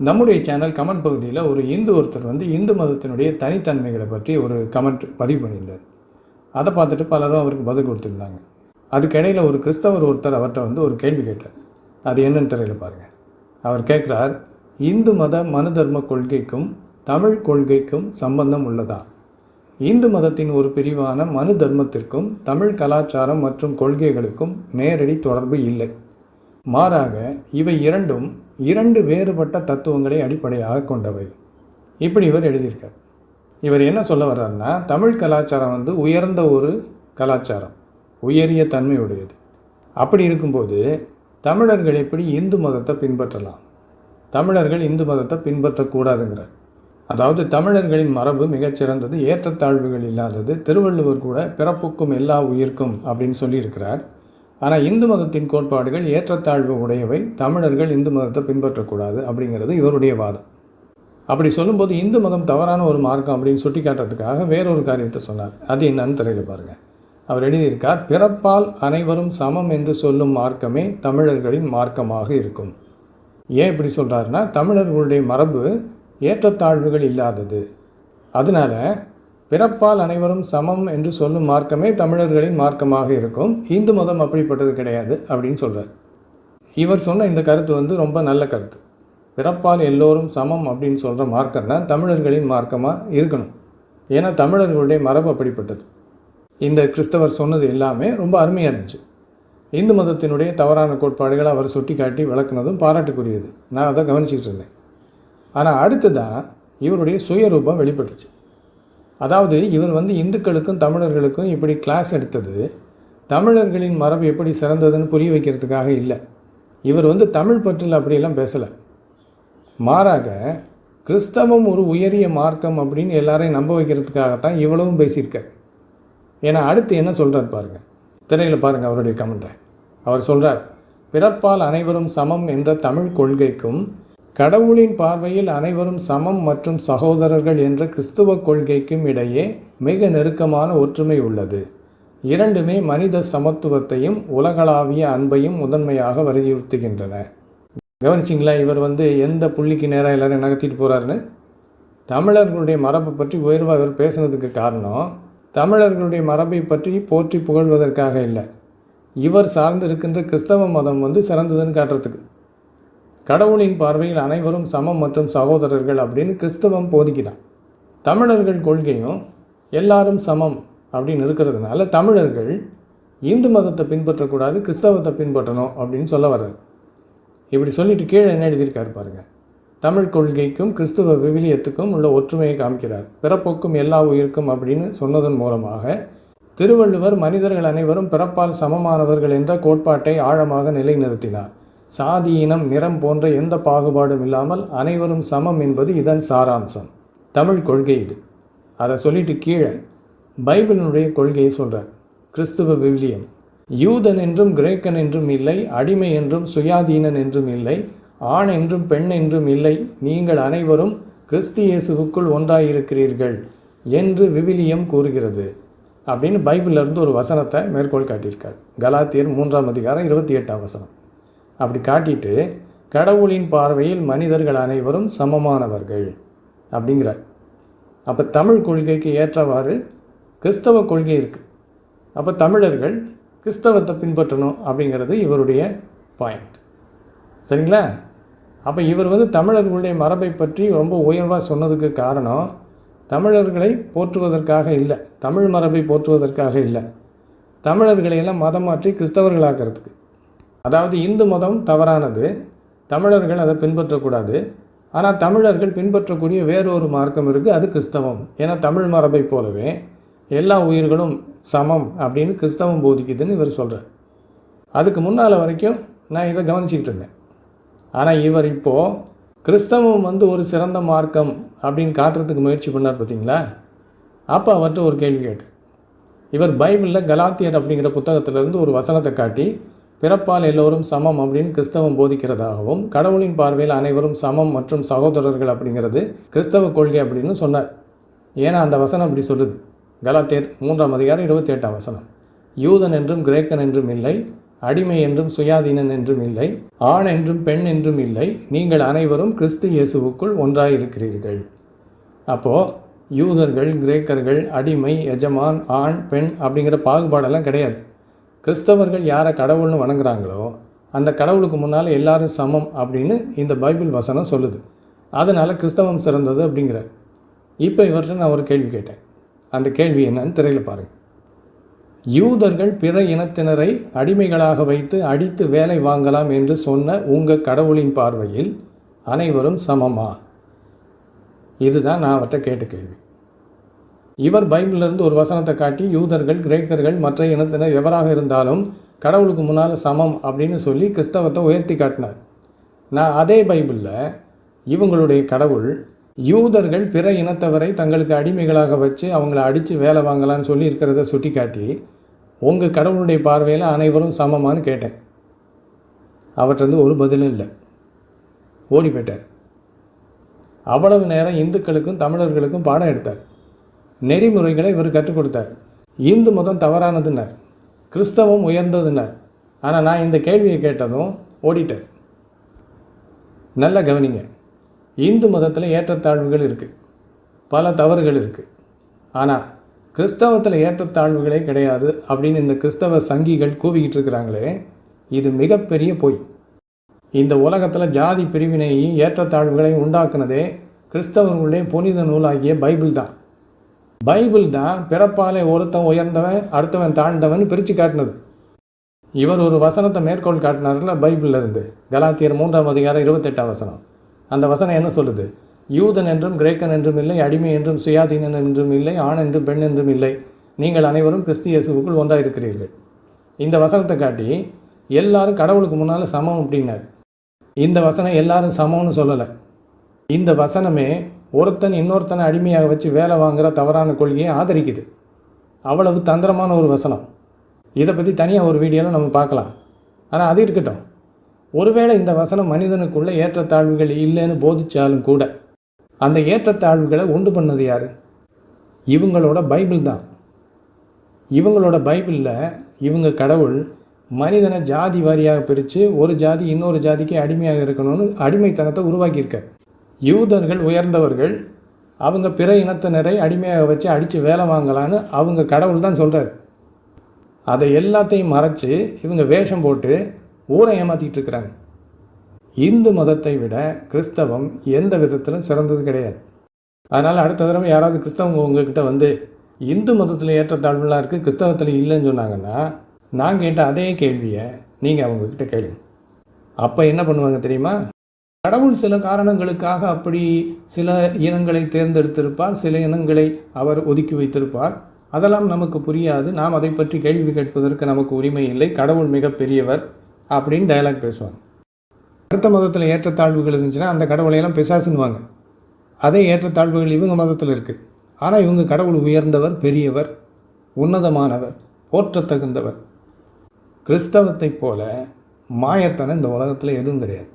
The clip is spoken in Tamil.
நம்முடைய சேனல் கமெண்ட் பகுதியில் ஒரு ஒருத்தர் இந்து மதத்தினுடைய தனித்தன்மைகளை பற்றி ஒரு கமெண்ட் பதிவு பண்ணியிருந்தார். அதை பார்த்துட்டு பலரும் அவருக்கு பதில் கொடுத்துருந்தாங்க. அதுக்கிடையில் ஒரு கிறிஸ்தவர் ஒருத்தர் அவர்கிட்ட ஒரு கேள்வி கேட்டார். அது என்னன்னு தெரியல பாருங்கள். அவர் கேட்குறார், இந்து மத மனு தர்ம கொள்கைக்கும் தமிழ் கொள்கைக்கும் சம்பந்தம் உள்ளதா? இந்து மதத்தின் ஒரு பிரிவான மனு தர்மத்திற்கும் தமிழ் கலாச்சாரம் மற்றும் கொள்கைகளுக்கும் நேரடி தொடர்பு இல்லை. மாறாக இவை இரண்டும் இரண்டு வேறுபட்ட தத்துவங்களை அடிப்படையாக கொண்டவை. இப்படி இவர் எழுதியிருக்கார். இவர் என்ன சொல்ல வர்றாருன்னா, தமிழ் கலாச்சாரம் உயர்ந்த ஒரு கலாச்சாரம், உயரிய தன்மையுடையது. அப்படி இருக்கும்போது தமிழர்கள் எப்படி இந்து மதத்தை பின்பற்றலாம்? தமிழர்கள் இந்து மதத்தை பின்பற்றக்கூடாதுங்கிறார். அதாவது தமிழர்களின் மரபு மிகச்சிறந்தது, ஏற்றத்தாழ்வுகள் இல்லாதது. திருவள்ளுவர் கூட பிறப்புக்கும் எல்லா உயிர்க்கும் அப்படின்னு சொல்லியிருக்கிறார். ஆனால் இந்து மதத்தின் கோட்பாடுகள் ஏற்றத்தாழ்வு உடையவை, தமிழர்கள் இந்து மதத்தை பின்பற்றக்கூடாது அப்படிங்கிறது இவருடைய வாதம். அப்படி சொல்லும்போது இந்து மதம் தவறான ஒரு மார்க்கம் அப்படின்னு சுட்டி காட்டுறதுக்காக வேறொரு காரியத்தை சொன்னார். அது என்னன்னு தெரியல பாருங்கள். அவர் எழுதியிருக்கார், பிறப்பால் அனைவரும் சமம் என்று சொல்லும் மார்க்கமே தமிழர்களின் மார்க்கமாக இருக்கும். ஏன் இப்படி சொல்கிறாருன்னா, தமிழர்களுடைய மரபு ஏற்றத்தாழ்வுகள் இல்லாதது. அதனால் பிறப்பால் அனைவரும் சமம் என்று சொல்லும் மார்க்கமே தமிழர்களின் மார்க்கமாக இருக்கும். இந்து மதம் அப்படிப்பட்டது கிடையாது அப்படின்னு சொல்கிறார். இவர் சொன்ன இந்த கருத்து ரொம்ப நல்ல கருத்து. பிறப்பால் எல்லோரும் சமம் அப்படின்னு சொல்கிற மார்க்கம் தான் தமிழர்களின் மார்க்கமாக இருக்கணும். ஏன்னா தமிழர்களுடைய மரபு அப்படிப்பட்டது. இந்த கிறிஸ்தவர் சொன்னது எல்லாமே ரொம்ப அருமையாக இருந்துச்சு. இந்து மதத்தினுடைய தவறான கோட்பாடுகளை அவர் சுட்டி காட்டி விளக்குனதும் பாராட்டுக்குரியது. நான் அதை கவனிச்சிக்கிட்டு இருந்தேன். ஆனால் அடுத்ததான் இவருடைய சுயரூபம் வெளிப்பட்டுச்சு. அதாவது இவர் இந்துக்களுக்கும் தமிழர்களுக்கும் இப்படி கிளாஸ் எடுத்தது தமிழர்களின் மரபு எப்படி சிறந்ததுன்னு புரிய வைக்கிறதுக்காக இல்லை. இவர் தமிழ் பற்றில் அப்படியெல்லாம் பேசலை. மாறாக கிறிஸ்தவம் ஒரு உயரிய மார்க்கம் அப்படின்னு எல்லாரையும் நம்ப வைக்கிறதுக்காகத்தான் இவ்வளவும் பேசியிருக்கார். ஏன்னா அடுத்து என்ன சொல்கிறார் பாருங்கள், திரையில் பாருங்கள் அவருடைய கமெண்ட்டை. அவர் சொல்கிறார், பிறப்பால் அனைவரும் சமம் என்ற தமிழ் கொள்கைக்கும் கடவுளின் பார்வையில் அனைவரும் சமம் மற்றும் சகோதரர்கள் என்ற கிறிஸ்துவ கொள்கைக்கும் இடையே மிக நெருக்கமான ஒற்றுமை உள்ளது. இரண்டுமே மனித சமத்துவத்தையும் உலகளாவிய அன்பையும் முதன்மையாக வலியுறுத்துகின்றன. கவனிச்சிங்களா? இவர் எந்த புள்ளிக்கு நேராக எல்லாரும் நகர்த்திட்டு போகிறாருன்னு. தமிழர்களுடைய மரபை பற்றி உயர்வாக இவர் பேசுனதுக்கு காரணம் தமிழர்களுடைய மரபை பற்றி போற்றி புகழ்வதற்காக இல்லை, இவர் சார்ந்து இருக்கின்ற கிறிஸ்தவ மதம் சிறந்ததுன்னு காட்டுறதுக்கு. கடவுளின் பார்வையில் அனைவரும் சமம் மற்றும் சகோதரர்கள் அப்படின்னு கிறிஸ்தவம் போதிக்கிறான். தமிழர்கள் கொள்கையும் எல்லாரும் சமம் அப்படின்னு இருக்கிறதுனால தமிழர்கள் இந்து மதத்தை பின்பற்றக்கூடாது, கிறிஸ்தவத்தை பின்பற்றணும் அப்படின்னு சொல்ல வர்றாரு. இப்படி சொல்லிட்டு கீழே என்ன எழுதியிருக்காரு பாருங்கள். தமிழ் கொள்கைக்கும் கிறிஸ்துவ விவிலியத்துக்கும் உள்ள ஒற்றுமையை காமிக்கிறார். பிறப்புக்கும் எல்லா உயிருக்கும் அப்படின்னு சொன்னதன் மூலமாக திருவள்ளுவர் மனிதர்கள் அனைவரும் பிறப்பால் சமமானவர்கள் என்ற கோட்பாட்டை ஆழமாக நிலைநிறுத்தினார். சாதி, இனம், நிறம் போன்ற எந்த பாகுபாடும் இல்லாமல் அனைவரும் சமம் என்பது இதன் சாராம்சம். தமிழ் கொள்கை இது. அதை சொல்லிட்டு கீழே பைபிளினுடைய கொள்கையை சொல்கிறார். கிறிஸ்துவ விவிலியம், யூதன் என்றும் கிரேக்கன் என்றும் இல்லை, அடிமை என்றும் சுயாதீனன் என்றும் இல்லை, ஆண் என்றும் பெண் என்றும் இல்லை, நீங்கள் அனைவரும் கிறிஸ்து இயேசுவுக்குள் ஒன்றாயிருக்கிறீர்கள் என்று விவிலியம் கூறுகிறது அப்படின்னு பைபிளிலிருந்து ஒரு வசனத்தை மேற்கோள் காட்டியிருக்கார். கலாத்தியர் 3ஆம் அதிகாரம் 28ஆம் வசனம். அப்படி காட்டிட்டு கடவுளின் பார்வையில் மனிதர்கள் அனைவரும் சமமானவர்கள் அப்படிங்கிறார். அப்போ தமிழ் கொள்கைக்கு ஏற்றவாறு கிறிஸ்தவ கொள்கை இருக்குது. அப்போ தமிழர்கள் கிறிஸ்தவத்தை பின்பற்றணும் அப்படிங்கிறது இவருடைய பாயிண்ட். சரிங்களா? அப்போ இவர் தமிழர்களுடைய மரபை பற்றி ரொம்ப உயர்வாக சொன்னதுக்கு காரணம் தமிழர்களை போற்றுவதற்காக இல்லை, தமிழ் மரபை போற்றுவதற்காக இல்லை, தமிழர்களையெல்லாம் மதம் மாற்றி கிறிஸ்தவர்களாக்கிறதுக்கு. அதாவது இந்து மதம் தவறானது, தமிழர்கள் அதை பின்பற்றக்கூடாது. ஆனால் தமிழர்கள் பின்பற்றக்கூடிய வேறொரு மார்க்கம் இருக்குது, அது கிறிஸ்தவம். ஏன்னா தமிழ் மரபை போலவே எல்லா உயிர்களும் சமம் அப்படின்னு கிறிஸ்தவம் போதிக்குதுன்னு இவர் சொல்கிறார். அதுக்கு முன்னால் வரைக்கும் நான் இதை கவனிச்சிக்கிட்டு இருந்தேன். ஆனால் இவர் இப்போது கிறிஸ்தவம் ஒரு சிறந்த மார்க்கம் அப்படின்னு காட்டுறதுக்கு முயற்சி பண்ணார் பார்த்தீங்களா? அப்போ அவர்கிட்ட ஒரு கேள்வி கேட்டு, இவர் பைபிளில் கலாத்தியர் அப்படிங்கிற புத்தகத்திலேருந்து ஒரு வசனத்தை காட்டி பிறப்பால் எல்லோரும் சமம் அப்படின்னு கிறிஸ்தவம் போதிக்கிறதாகவும் கடவுளின் பார்வையில் அனைவரும் சமம் மற்றும் சகோதரர்கள் அப்படிங்கிறது கிறிஸ்தவ கொள்கை அப்படின்னு சொன்னார். ஏன்னா அந்த வசனம் அப்படி சொல்லுது. கலாத்தியர் 3ஆம் அதிகாரம் 28ஆம் வசனம். யூதன் என்றும் கிரேக்கன் என்றும் இல்லை, அடிமை என்றும் சுயாதீனன் என்றும் இல்லை, ஆண் என்றும் பெண் என்றும் இல்லை, நீங்கள் அனைவரும் கிறிஸ்து இயேசுவுக்குள் ஒன்றாயிருக்கிறீர்கள். அப்போது யூதர்கள், கிரேக்கர்கள், அடிமை, எஜமான், ஆண், பெண் அப்படிங்கிற பாகுபாடெல்லாம் கிடையாது. கிறிஸ்தவர்கள் யாரை கடவுள்னு வணங்குறாங்களோ அந்த கடவுளுக்கு முன்னால் எல்லாரும் சமம் அப்படின்னு இந்த பைபிள் வசனம் சொல்லுது. அதனால் கிறிஸ்தவம் சிறந்தது அப்படிங்கிற. இப்போ இவர்கிட்ட நான் ஒரு கேள்வி கேட்டேன். அந்த கேள்வி என்னன்னு திரையில் பாருங்கள். யூதர்கள் பிற இனத்தினரை அடிமைகளாக வைத்து அடித்து வேலை வாங்கலாம் என்று சொன்ன உங்கள் கடவுளின் பார்வையில் அனைவரும் சமமா? இதுதான் நான் அவர்கிட்ட கேட்ட கேள்வி. இவர் பைபிளிலிருந்து ஒரு வசனத்தை காட்டி யூதர்கள், கிரேக்கர்கள், மற்ற இனத்தினர் எவராக இருந்தாலும் கடவுளுக்கு முன்னால் சமம் அப்படின்னு சொல்லி கிறிஸ்தவத்தை உயர்த்தி காட்டினார். நான் அதே பைபிளில் இவங்களுடைய கடவுள் யூதர்கள் பிற இனத்தவரை தங்களுக்கு அடிமைகளாக வச்சு அவங்கள அடித்து வேலை வாங்கலான்னு சொல்லி இருக்கிறத சுட்டி காட்டி உங்கள் கடவுளுடைய பார்வையில் அனைவரும் சமமானு கேட்டேன். அவர்கிட்ட ஒரு பதிலும் இல்லை, ஓடி போயிட்டார். அவ்வளவு நேரம் இந்துக்களுக்கும் தமிழர்களுக்கும் பாடம் எடுத்தார். நெறிமுறைகளை இவர் கற்றுக் கொடுத்தார். இந்து மதம் தவறானதுன்னார், கிறிஸ்தவம் உயர்ந்ததுன்னார். ஆனால் நான் இந்த கேள்வியை கேட்டதும் ஓடிட்டார். நல்லா கவனிங்க, இந்து மதத்தில் ஏற்றத்தாழ்வுகள் இருக்குது, பல தவறுகள் இருக்குது. ஆனால் கிறிஸ்தவத்தில் ஏற்றத்தாழ்வுகளே கிடையாது அப்படின்னு இந்த கிறிஸ்தவ சங்கிகள் கூவிக்கிட்டு இருக்கிறாங்களே, இது மிகப்பெரிய பொய். இந்த உலகத்தில் ஜாதி பிரிவினையையும் ஏற்றத்தாழ்வுகளையும் உண்டாக்குனதே கிறிஸ்தவர்களுடைய புனித நூலாகிய பைபிள் தான். பைபிள் தான் பிறப்பாலே ஒருத்தன் உயர்ந்தவன் அடுத்தவன் தாழ்ந்தவன் பிரித்து காட்டினது. இவர் ஒரு வசனத்தை மேற்கோள் காட்டினார்ல பைபிளில் இருந்து, கலாத்தியர் 3ஆம் அதிகாரம் 28ஆம் வசனம். அந்த வசனம் என்ன சொல்லுது? யூதன் என்றும் கிரேக்கன் என்றும் இல்லை, அடிமை என்றும் சுயாதீனன் என்றும் இல்லை, ஆண் என்றும் பெண் என்றும் இல்லை, நீங்கள் அனைவரும் கிறிஸ்து இயேசுவுக்குள் ஒன்றாக இருக்கிறீர்கள். இந்த வசனத்தை காட்டி எல்லாரும் கடவுளுக்கு முன்னால் சமம் அப்படின்னார். இந்த வசனம் எல்லாரும் சமம்னு சொல்லலை. இந்த வசனமே ஒருத்தன் இன்னொருத்தனை அடிமையாக வச்சு வேலை வாங்குகிற தவறான கொள்கையை ஆதரிக்குது. அவ்வளவு தந்திரமான ஒரு வசனம். இதை பற்றி தனியாக ஒரு வீடியோவில் நம்ம பார்க்கலாம். ஆனால் அது இருக்கட்டும். ஒருவேளை இந்த வசனம் மனிதனுக்குள்ளே ஏற்றத்தாழ்வுகள் இல்லைன்னு போதிச்சாலும் கூட அந்த ஏற்றத்தாழ்வுகளை உண்டு பண்ணது யார்? இவங்களோட பைபிள் தான். இவங்களோட பைபிளில் இவங்க கடவுள் மனிதனை ஜாதி வாரியாக பிரித்து ஒரு ஜாதி இன்னொரு ஜாதிக்கு அடிமையாக இருக்கணும்னு அடிமைத்தனத்தை உருவாக்கியிருக்கார். யூதர்கள் உயர்ந்தவர்கள், அவங்க பிற இனத்தினரை அடிமையாக வச்சு அடித்து வேலை வாங்கலான்னு அவங்க கடவுள் தான் சொல்கிறார். அதை எல்லாத்தையும் மறைச்சி இவங்க வேஷம் போட்டு ஊரை ஏமாற்றிக்கிட்டு இருக்கிறாங்க. இந்து மதத்தை விட கிறிஸ்தவம் எந்த விதத்திலும் சிறந்தது கிடையாது. அதனால் அடுத்த தடவை யாராவது கிறிஸ்தவங்க உங்ககிட்ட வந்து இந்து மதத்தில் ஏற்றத்தாழ்வுலாம் இருக்குது, கிறிஸ்தவத்தில் இல்லைன்னு சொன்னாங்கன்னா, நான் கேட்ட அதே கேள்வியை நீங்கள் அவங்கக்கிட்ட கேளுங்க. அப்போ என்ன பண்ணுவாங்க தெரியுமா? கடவுள் சில காரணங்களுக்காக அப்படி சில இனங்களை தேர்ந்தெடுத்திருப்பார், சில இனங்களை அவர் ஒதுக்கி வைத்திருப்பார். அதெல்லாம் நமக்கு புரியாது, நாம் அதை பற்றி கேள்வி கேட்பதற்கு நமக்கு உரிமை இல்லை, கடவுள் மிகப்பெரியவர் அப்படின்னு டயலாக் பேசுவாங்க. அடுத்த மதத்தில் ஏற்றத்தாழ்வுகள் இருந்துச்சுன்னா அந்த கடவுளையெல்லாம் பிசாசுன்னுவாங்க. அதே ஏற்றத்தாழ்வுகள் இவங்க மதத்தில் இருக்குது. ஆனால் இவங்க கடவுள் உயர்ந்தவர், பெரியவர், உன்னதமானவர், போற்றத்தகுந்தவர். கிறிஸ்தவத்தை போல மாயத்தனம் இந்த உலகத்தில் எதுவும் கிடையாது.